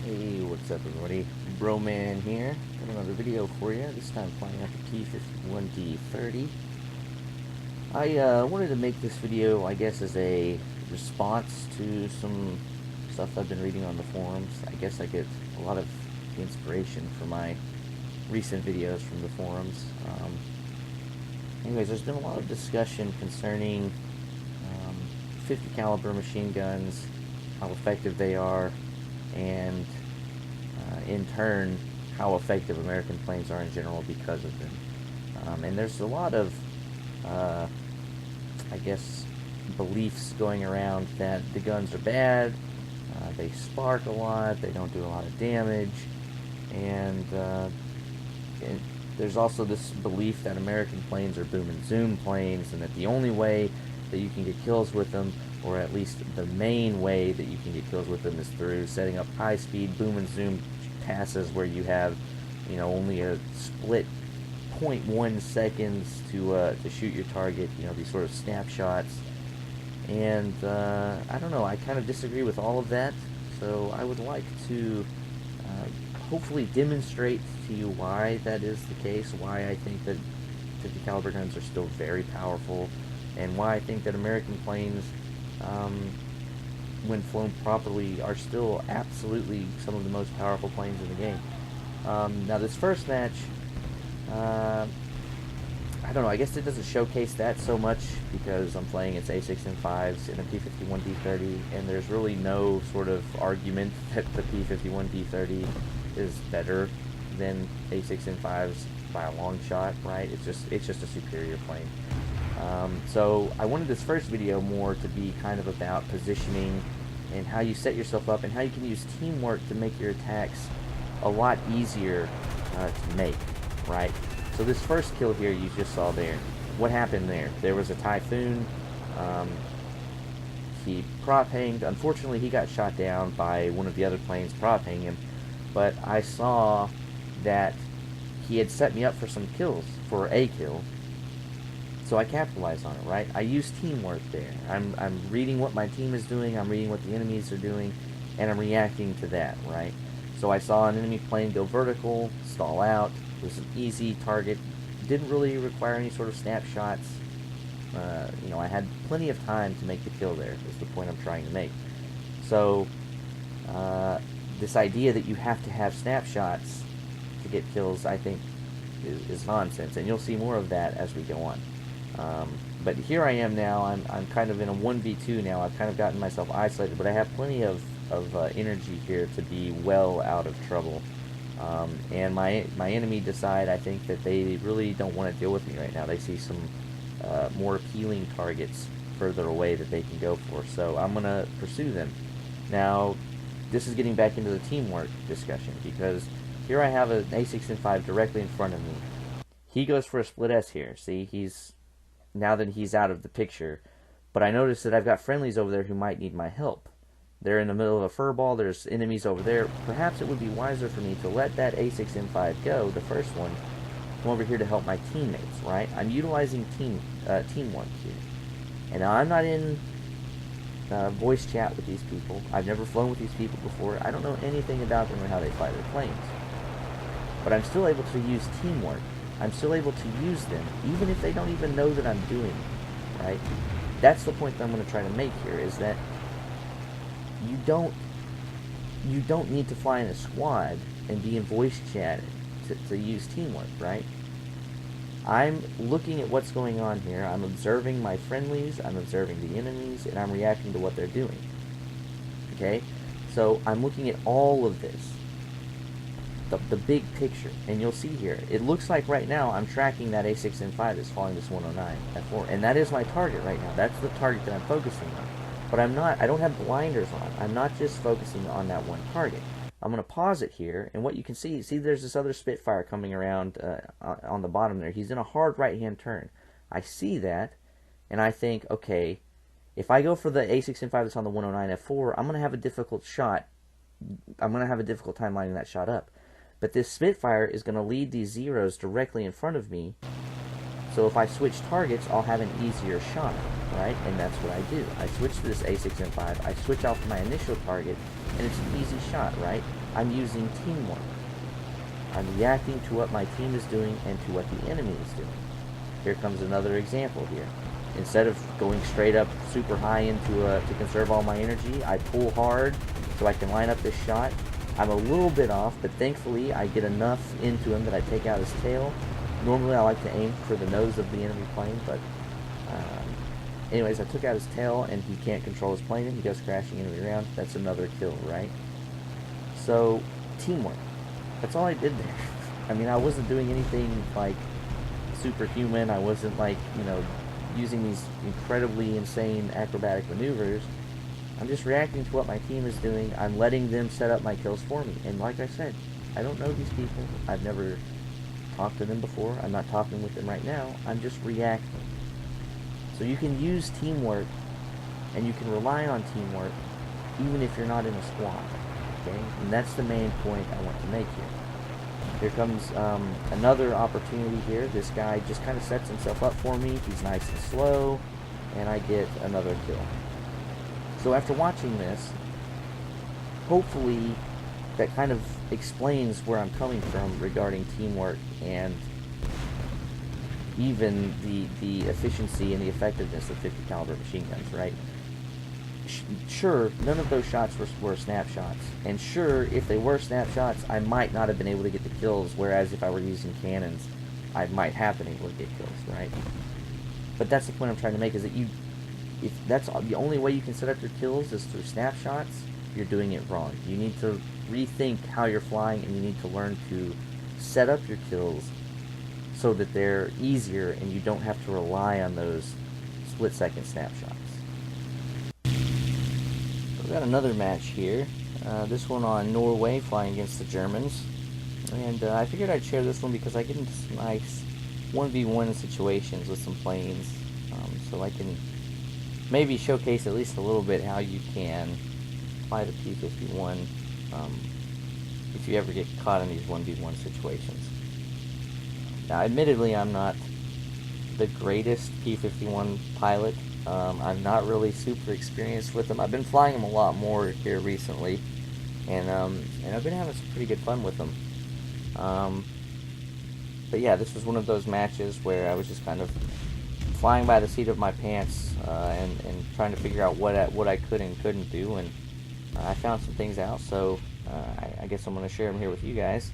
Hey, what's up everybody? Broman here. Got another video for you. This time flying out the P-51D-30. I wanted to make this video, I guess, as a response to some stuff I've been reading on the forums. I guess I get a lot of inspiration for my recent videos from the forums. Anyways, there's been a lot of discussion concerning 50 caliber machine guns, how effective they are, and in turn how effective American planes are in general because of them. And there's a lot of I guess beliefs going around that the guns are bad, they spark a lot, they don't do a lot of damage, and there's also this belief that American planes are boom and zoom planes, and that the only way that you can get kills with them, or at least the main way that you can get kills with them, is through setting up high-speed boom and zoom passes where you have, only a split 0.1 seconds to shoot your target. These sort of snapshots. And I don't know. I kind of disagree with all of that. So I would like to hopefully demonstrate to you why that is the case. Why I think that 50 caliber guns are still very powerful, and why I think that American planes, when flown properly, are still absolutely some of the most powerful planes in the game. Now this first match, I don't know, I guess it doesn't showcase that so much because I'm playing its A6M5s in a P-51D-30, and there's really no sort of argument that the P-51D-30 is better than A6M5s by a long shot, right? It's just a superior plane. So I wanted this first video more to be kind of about positioning and how you set yourself up and how you can use teamwork to make your attacks a lot easier to make, right? So this first kill here you just saw there. What happened there? There was a Typhoon. He prop hanged. Unfortunately, he got shot down by one of the other planes prop hanging him. But I saw that he had set me up for some kills, for a kill. So I capitalized on it, right? I use teamwork there. I'm reading what my team is doing, I'm reading what the enemies are doing, and I'm reacting to that, right? So I saw an enemy plane go vertical, stall out. It was an easy target. Didn't really require any sort of snapshots. I had plenty of time to make the kill there, is the point I'm trying to make. So, this idea that you have to have snapshots to get kills, I think, is nonsense. And you'll see more of that as we go on. But here I am now. I'm kind of in a 1v2 now. I've kind of gotten myself isolated, but I have plenty of energy here to be well out of trouble. And my enemy decide, I think, that they really don't want to deal with me right now. They see some more appealing targets further away that they can go for. So I'm going to pursue them. Now, this is getting back into the teamwork discussion, because here I have an A6M5 directly in front of me. He goes for a split S here. See, now that he's out of the picture. But I notice that I've got friendlies over there who might need my help. They're in the middle of a furball. There's enemies over there. Perhaps it would be wiser for me to let that A6M5 go, the first one, come over here to help my teammates, right? I'm utilizing teamwork here. And now I'm not in voice chat with these people. I've never flown with these people before. I don't know anything about them or how they fly their planes. But I'm still able to use teamwork. I'm still able to use them, even if they don't even know that I'm doing it, right? That's the point that I'm going to try to make here, is that you don't need to fly in a squad and be in voice chat to use teamwork, right? I'm looking at what's going on here. I'm observing my friendlies, I'm observing the enemies, and I'm reacting to what they're doing. Okay? So I'm looking at all of this. The big picture, and you'll see here, it looks like right now I'm tracking that A6M5 that's following this 109 F4, and that is my target right now. That's the target that I'm focusing on. But I don't have blinders on. I'm not just focusing on that one target. I'm going to pause it here, and what you can see there's this other Spitfire coming around on the bottom there. He's in a hard right-hand turn. I see that, and I think, okay, if I go for the A6M5 that's on the 109 F4, I'm going to have a difficult shot. I'm going to have a difficult time lining that shot up. But this Spitfire is going to lead these zeros directly in front of me, so if I switch targets, I'll have an easier shot, right? And that's what I do. I switch to this A6M5, I switch off my initial target, and it's an easy shot, right? I'm using teamwork. I'm reacting to what my team is doing and to what the enemy is doing. Here comes another example here. Instead of going straight up super high into to conserve all my energy, I pull hard so I can line up this shot. I'm a little bit off, but thankfully I get enough into him that I take out his tail. Normally I like to aim for the nose of the enemy plane, but anyways, I took out his tail and he can't control his plane and he goes crashing into the ground. That's another kill, right? So, teamwork. That's all I did there. I mean, I wasn't doing anything like superhuman. I wasn't like, using these incredibly insane acrobatic maneuvers. I'm just reacting to what my team is doing. I'm letting them set up my kills for me. And like I said, I don't know these people. I've never talked to them before. I'm not talking with them right now. I'm just reacting. So you can use teamwork, and you can rely on teamwork, even if you're not in a squad. Okay? And that's the main point I want to make here. Here comes another opportunity here. This guy just kind of sets himself up for me. He's nice and slow, and I get another kill. So after watching this, hopefully that kind of explains where I'm coming from regarding teamwork and even the efficiency and the effectiveness of 50 caliber machine guns, right? Sure, none of those shots were snapshots. And sure, if they were snapshots, I might not have been able to get the kills, whereas if I were using cannons, I might have been able to get kills, right? But that's the point I'm trying to make, is that if that's the only way you can set up your kills is through snapshots, you're doing it wrong. You need to rethink how you're flying, and you need to learn to set up your kills so that they're easier and you don't have to rely on those split-second snapshots. We've got another match here. This one on Norway, flying against the Germans. And I figured I'd share this one because I get into some nice 1v1 situations with some planes. So I can maybe showcase at least a little bit how you can fly the P-51 if you ever get caught in these 1v1 situations. Now, admittedly, I'm not the greatest P-51 pilot. I'm not really super experienced with them. I've been flying them a lot more here recently, and I've been having some pretty good fun with them. But yeah, this was one of those matches where I was just kind of flying by the seat of my pants and trying to figure out what I could and couldn't do, and I found some things out. So I guess I'm going to share them here with you guys.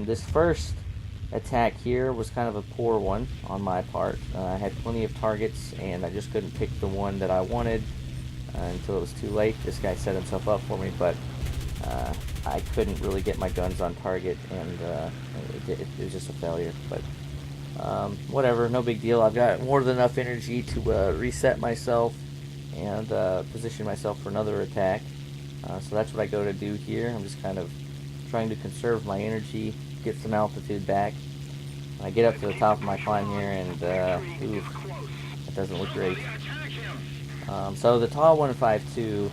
This first attack here was kind of a poor one on my part. I had plenty of targets and I just couldn't pick the one that I wanted until it was too late. This guy set himself up for me, but I couldn't really get my guns on target, and it was just a failure. But whatever, no big deal. I've got more than enough energy to reset myself and position myself for another attack. So that's what I go to do here. I'm just kind of trying to conserve my energy, get some altitude back. I get up to the top of my climb here, and oof, that doesn't look great. So the TAW 152,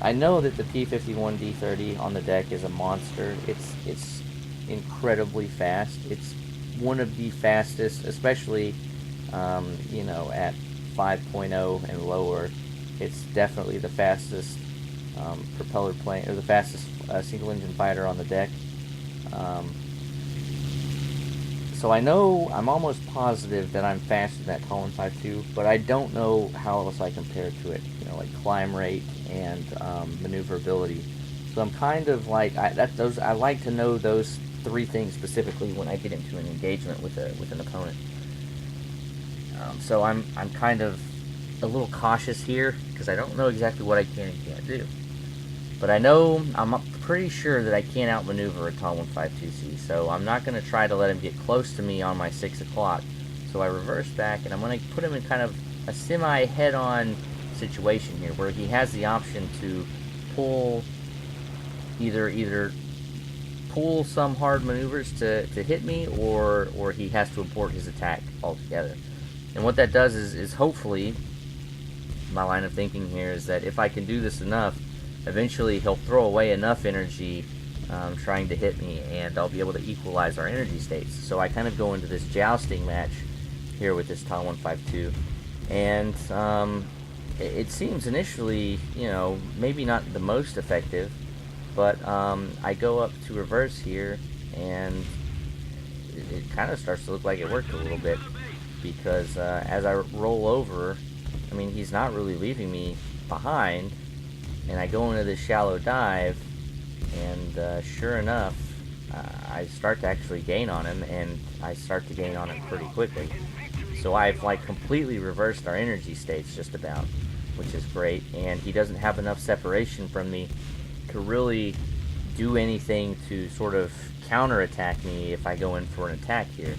I know that the P-51 D-30 on the deck is a monster. It's incredibly fast. It's one of the fastest, especially at 5.0 and lower. It's definitely the fastest propeller plane, or the fastest single engine fighter on the deck. So I know, I'm almost positive that I'm faster than that TAW 152, but I don't know how else I compare to it, like climb rate and maneuverability. So I'm kind of like, I like to know those three things specifically when I get into an engagement with an opponent. So I'm kind of a little cautious here because I don't know exactly what I can and can't do. But I'm pretty sure that I can't outmaneuver a TAW 152C, so I'm not going to try to let him get close to me on my 6 o'clock. So I reverse back, and I'm going to put him in kind of a semi-head-on situation here, where he has the option to pull either pull some hard maneuvers to hit me, or he has to abort his attack altogether. And what that does is hopefully, my line of thinking here is that if I can do this enough, eventually he'll throw away enough energy trying to hit me, and I'll be able to equalize our energy states. So I kind of go into this jousting match here with this TAW 152, and it seems initially, maybe not the most effective, But I go up to reverse here, and it kind of starts to look like it worked a little bit, because as I roll over, I mean, he's not really leaving me behind, and I go into this shallow dive, and sure enough, I start to actually gain on him, and I start to gain on him pretty quickly. So I've like completely reversed our energy states just about, which is great, and he doesn't have enough separation from me to really do anything to sort of counterattack me if I go in for an attack here.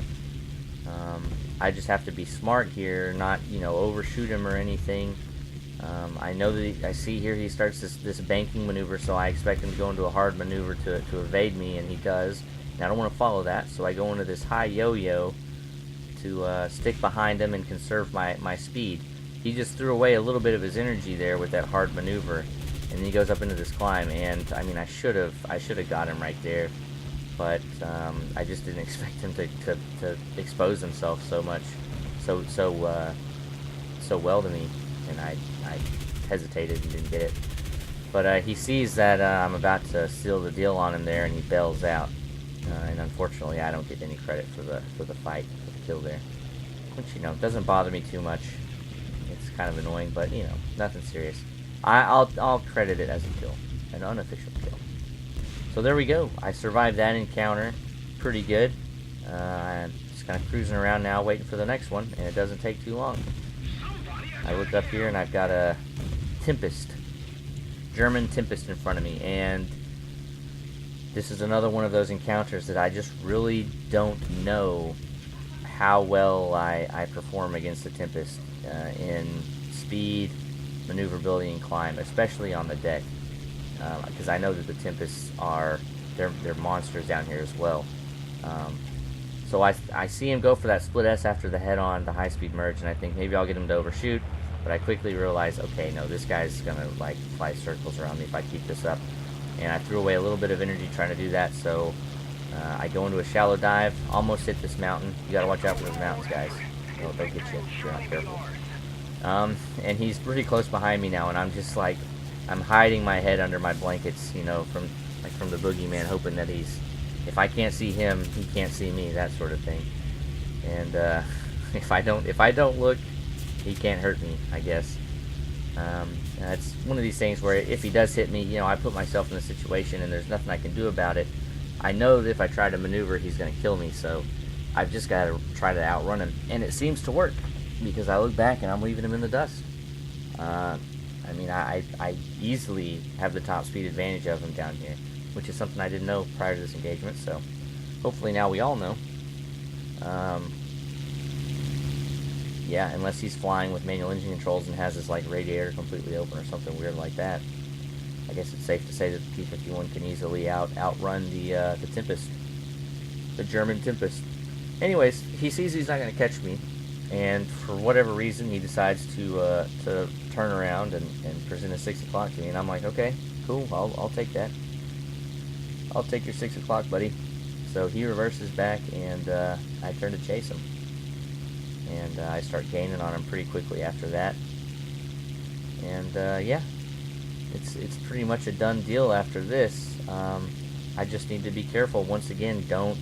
I just have to be smart here, not, you know, overshoot him or anything. I know that I see here he starts this banking maneuver, so I expect him to go into a hard maneuver to evade me, and he does. And I don't want to follow that, so I go into this high yo-yo to stick behind him and conserve my speed. He just threw away a little bit of his energy there with that hard maneuver, and then he goes up into this climb, and I mean, I should have got him right there, but I just didn't expect him to expose himself so much, so well to me, and I hesitated and didn't get it. But he sees that I'm about to seal the deal on him there, and he bails out. And unfortunately, I don't get any credit for the fight, for the kill there, which, you know, doesn't bother me too much. It's kind of annoying, but, you know, nothing serious. I'll credit it as a kill, an unofficial kill. So there we go. I survived that encounter pretty good. I'm just kind of cruising around now, waiting for the next one, and it doesn't take too long. I look up here, and I've got a Tempest, German Tempest in front of me, and this is another one of those encounters that I just really don't know how well I perform against the Tempest in speed, maneuverability, and climb, especially on the deck, because I know that the Tempests they're monsters down here as well. So I see him go for that split S after the head-on, the high-speed merge, and I think maybe I'll get him to overshoot, but I quickly realize, okay, no, this guy's gonna like fly circles around me if I keep this up. And I threw away a little bit of energy trying to do that, so I go into a shallow dive, almost hit this mountain. You gotta watch out for those mountains, guys. They'll get you if you're not careful. And he's pretty close behind me now, and I'm just like, I'm hiding my head under my blankets, you know, from the boogeyman, hoping that if I can't see him, he can't see me, that sort of thing. And if I don't look, he can't hurt me, I guess. It's one of these things where if he does hit me, you know, I put myself in a situation and there's nothing I can do about it. I know that if I try to maneuver, he's going to kill me, so I've just got to try to outrun him. And it seems to work, because I look back and I'm leaving him in the dust. I mean, I easily have the top speed advantage of him down here, which is something I didn't know prior to this engagement, so hopefully now we all know. Yeah, unless he's flying with manual engine controls and has his like radiator completely open or something weird like that. I guess it's safe to say that the T-51 can easily outrun the Tempest, the German Tempest. Anyways, he sees he's not going to catch me, and for whatever reason, he decides to turn around and present a 6 o'clock to me, and I'm like, okay, cool, I'll take that. I'll take your 6 o'clock, buddy. So he reverses back, and I turn to chase him. And I start gaining on him pretty quickly after that. And yeah, it's pretty much a done deal after this. I just need to be careful. Once again, don't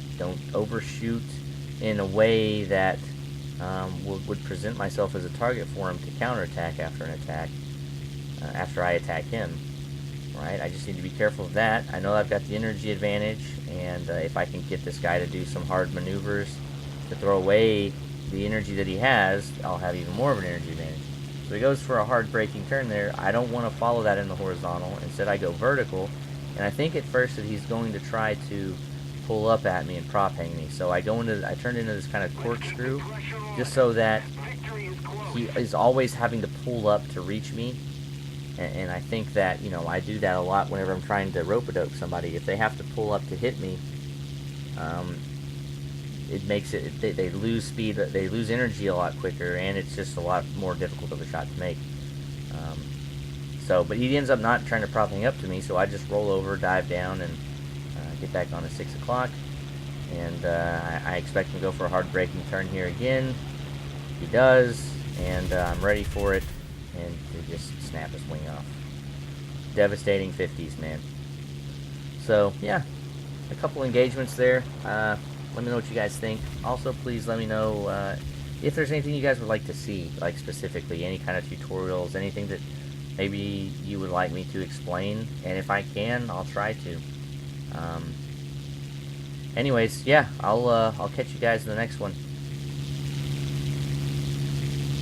overshoot in a way that would present myself as a target for him to counterattack after an attack, after I attack him. Right? I just need to be careful of that. I know I've got the energy advantage, and if I can get this guy to do some hard maneuvers to throw away the energy that he has, I'll have even more of an energy advantage. So he goes for a hard braking turn there. I don't want to follow that in the horizontal. Instead, I go vertical, and I think at first that he's going to try to pull up at me and prop hang me. So I turn into this kind of corkscrew, just so that he is always having to pull up to reach me. And I think that, you know, I do that a lot whenever I'm trying to rope-a-dope somebody. If they have to pull up to hit me, it makes it, they lose speed, they lose energy a lot quicker, and it's just a lot more difficult of a shot to make. But he ends up not trying to prop hang up to me, so I just roll over, dive down, and get back on at 6 o'clock. And I expect him to go for a hard braking turn here again. He does, and I'm ready for it, and to just snap his wing off. Devastating 50s, man. So, yeah, a couple engagements there. Let me know what you guys think. Also, please let me know if there's anything you guys would like to see, like specifically any kind of tutorials, anything that maybe you would like me to explain, and if I can, I'll try to. Anyways, yeah, I'll catch you guys in the next one.